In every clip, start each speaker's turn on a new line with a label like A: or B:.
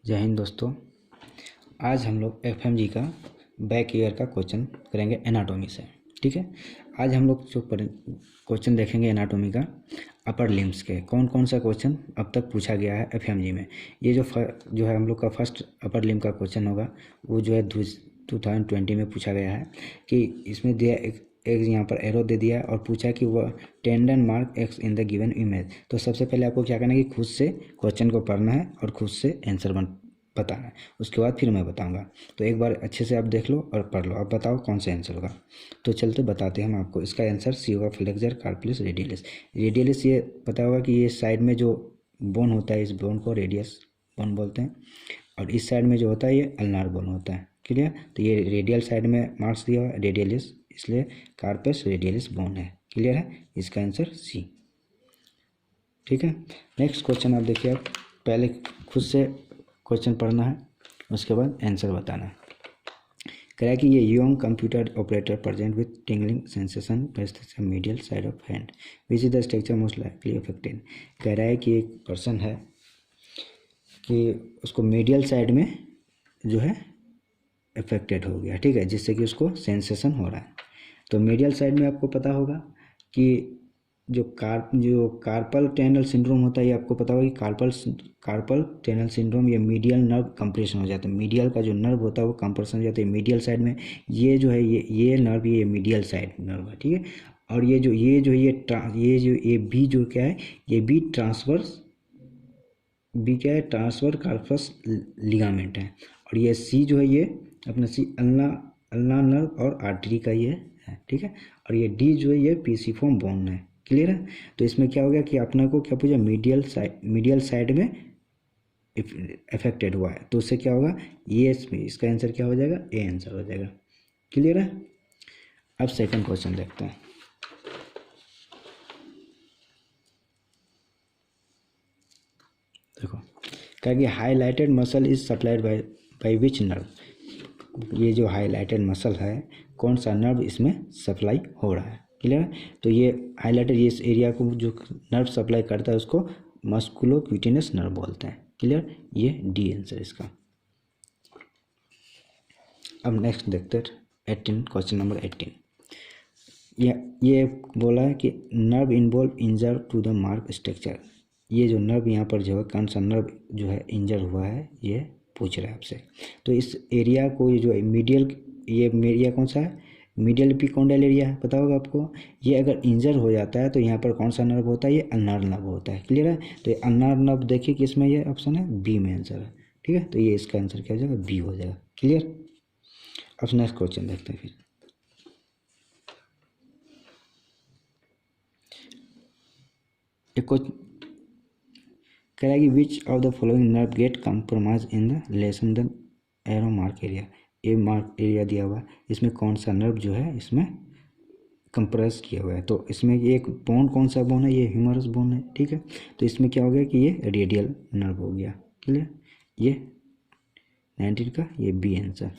A: जय हिंद दोस्तों। आज हम लोग एफएमजी का बैक ईयर का क्वेश्चन करेंगे एनाटॉमी से। ठीक है, आज हम लोग जो क्वेश्चन देखेंगे एनाटॉमी का अपर लिम्स के, कौन कौन सा क्वेश्चन अब तक पूछा गया है एफएमजी में। ये जो है हम लोग का फर्स्ट अपर लिम्ब का क्वेश्चन होगा, वो जो है 2020 में पूछा गया है। कि इसमें दिया एक यहाँ पर एरो दे दिया और पूछा कि वह tendon mark x in the given image. तो सबसे पहले आपको क्या करना है कि खुद से क्वेश्चन को पढ़ना है और खुद से आंसर बताना है, उसके बाद फिर मैं बताऊंगा। तो एक बार अच्छे से आप देख लो और पढ़ लो, अब बताओ कौन सा आंसर होगा। तो चलते बताते हैं हम आपको। इसका आंसर सी होगा, फ्लेक्सर कार्पलिस रेडियलिस। रेडियलिस ये पता होगा कि ये साइड में जो बोन होता है, इस बोन को रेडियस बोन बोलते हैं, और इस साइड में जो होता है ये अल्नार बोन होता है। क्लियर? तो ये रेडियल साइड में मार्क्स दिया हुआ है रेडियलिस, इसलिए कार्पस रेडियलिस बोन है। क्लियर है? इसका आंसर सी। ठीक है, नेक्स्ट क्वेश्चन आप देखिए। आप पहले खुद से क्वेश्चन पढ़ना है, उसके बाद आंसर बताना है। कह रहा है कि ये young computer operator present with tingling sensation medial side of hand which is the structure most likely affected. कह रहा है कि एक पर्सन है कि उसको मीडियल साइड में जो है अफेक्टेड हो गया, ठीक है, जिससे कि उसको सेंसेशन हो रहा है। तो मीडियल साइड में आपको पता होगा कि जो कार्पल टनल सिंड्रोम होता है, ये आपको पता होगा कि कार्पल टनल सिंड्रोम ये मीडियल नर्व कंप्रेशन हो जाता है। मीडियल का जो नर्व होता है वो कंप्रेशन हो जाता है मीडियल साइड में। ये जो है ये नर्व ये मीडियल साइड नर्व है, ठीक है। और ये बी जो क्या है, ये बी क्या है, ट्रांसफर कार्पस लिगामेंट है। और ये सी जो है, ये अपना सी अल्ना नर्व और आर्टरी का ये है, ठीक है। और ये डी जो है ये पीसीफॉर्म बोन है। क्लियर है? तो इसमें क्या हो गया कि अपना को क्या पूछा, मीडियल साइड में अफेक्टेड हुआ है, तो उससे क्या होगा, ये इसका आंसर क्या हो जाएगा, ए आंसर हो जाएगा। क्लियर है? अब सेकंड क्वेश्चन देखते हैं। देखो, क्या कि highlighted muscle is supplied by which nerve. ये जो हाईलाइटेड मसल है, कौन सा नर्व इसमें सप्लाई हो रहा है। क्लियर है? तो ये हाईलाइटेड, ये इस एरिया को जो नर्व सप्लाई करता है उसको मस्कुलोक्यूटेनियस नर्व बोलते हैं। क्लियर? ये डी आंसर इसका। अब नेक्स्ट देखते हैं 18, क्वेश्चन नंबर 18। ये बोला है कि nerve involve injure to the mark structure. ये जो नर्व यहाँ पर जो है, कौन सा नर्व जो है इंजर हुआ है, ये पूछ रहा है आपसे। तो इस एरिया को ये जो मीडियल, ये एरिया कौन सा है, मीडियल एपिकोंडाइल एरिया है, पता होगा आपको। ये अगर इंजर हो जाता है तो यहाँ पर कौन सा नर्व होता है, ये अल्नार नर्व होता है। क्लियर है? तो ये अल्नार नर्व देखिए कि इसमें ये ऑप्शन है बी में आंसर है, ठीक है। तो ये इसका आंसर क्या हो जाएगा, बी हो जाएगा। क्लियर? अब नेक्स्ट क्वेश्चन देखते हैं फिर। एक कह रहा है कि which of the following nerve get compromise in the lesion the arrow mark area. ये मार्क एरिया दिया हुआ है, इसमें कौन सा नर्व जो है इसमें कंप्रेस किया हुआ है। तो इसमें एक बोन, कौन सा बोन है, ये ह्यूमरस बोन है, ठीक है। तो इसमें क्या हो गया कि ये रेडियल नर्व हो गया। क्लियर? ये 19 का ये बी आंसर।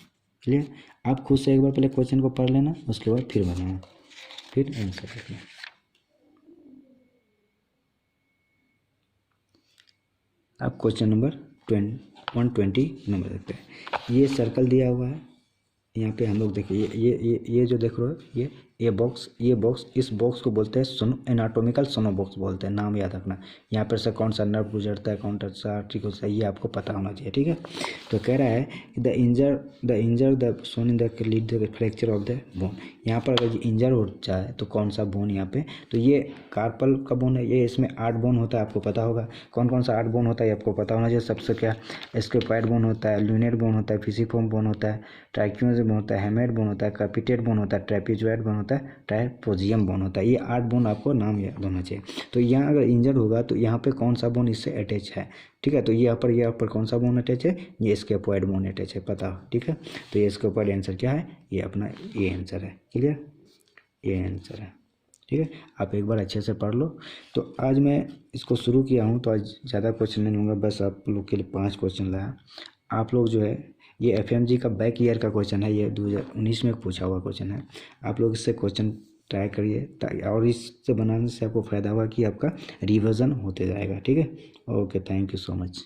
A: क्लियर? आप खुद से एक बार पहले क्वेश्चन को पढ़ लेना, उसके बाद फिर बनाना, फिर आंसर देखना। अब क्वेश्चन नंबर 120 नंबर देखते हैं। ये सर्कल दिया हुआ है यहाँ पे, हम लोग देखिए ये जो देख रहे हो, ये बॉक्स इस बॉक्स को बोलते हैं एनाटॉमिकल सोनो बॉक्स बोलते हैं। नाम याद रखना। यहाँ पर से कौन सा नर्व गुजरता है, कौन सा आर्टरी को, ये आपको पता होना चाहिए, ठीक है। तो कह रहा है कि the zone in the lead the fracture of the bone. यहाँ पर अगर इंजर हो जाए तो कौन सा बोन यहाँ पे, तो ये कार्पल का बोन है। ये इसमें 8 बोन होता है, आपको पता होगा। कौन कौन सा 8 बोन होता है आपको पता होना चाहिए। सबसे क्या, स्क्रोफाइड बोन होता है, लूनेट बोन होता है, फिसिफॉर्म बोन होता है, ट्राइक्यूज बोन होता है, हेमेट बोन होता है, कैपिटेट बोन होता है, ट्रेपेजॉइड बोन होता है, ट्राइपोजियम बोन होता है। ये 8 बोन आपको नाम याद होना चाहिए। तो यहाँ अगर इंजर होगा तो यहाँ पे कौन सा बोन इससे अटैच है, ठीक है। तो यहाँ पर कौन सा बोन अटैच है, ये स्क्रोफाइड बोन अटैच है, पता हो, ठीक है। तो ये स्क्रोफाइड आंसर क्या है, ये अपना ये आंसर है। क्लियर? ये आंसर है, ठीक है। आप एक बार अच्छे से पढ़ लो। तो आज मैं इसको शुरू किया हूँ, तो आज ज़्यादा क्वेश्चन नहीं लूँगा, बस आप लोग के लिए 5 क्वेश्चन लाया। आप लोग जो है, ये एफएमजी का बैक ईयर का क्वेश्चन है, ये 2019 में पूछा हुआ क्वेश्चन है। आप लोग इससे क्वेश्चन ट्राई करिए, और इससे बनाने से आपको फ़ायदा होगा कि आपका रिवीजन होते जाएगा, ठीक है। Okay, thank you so much.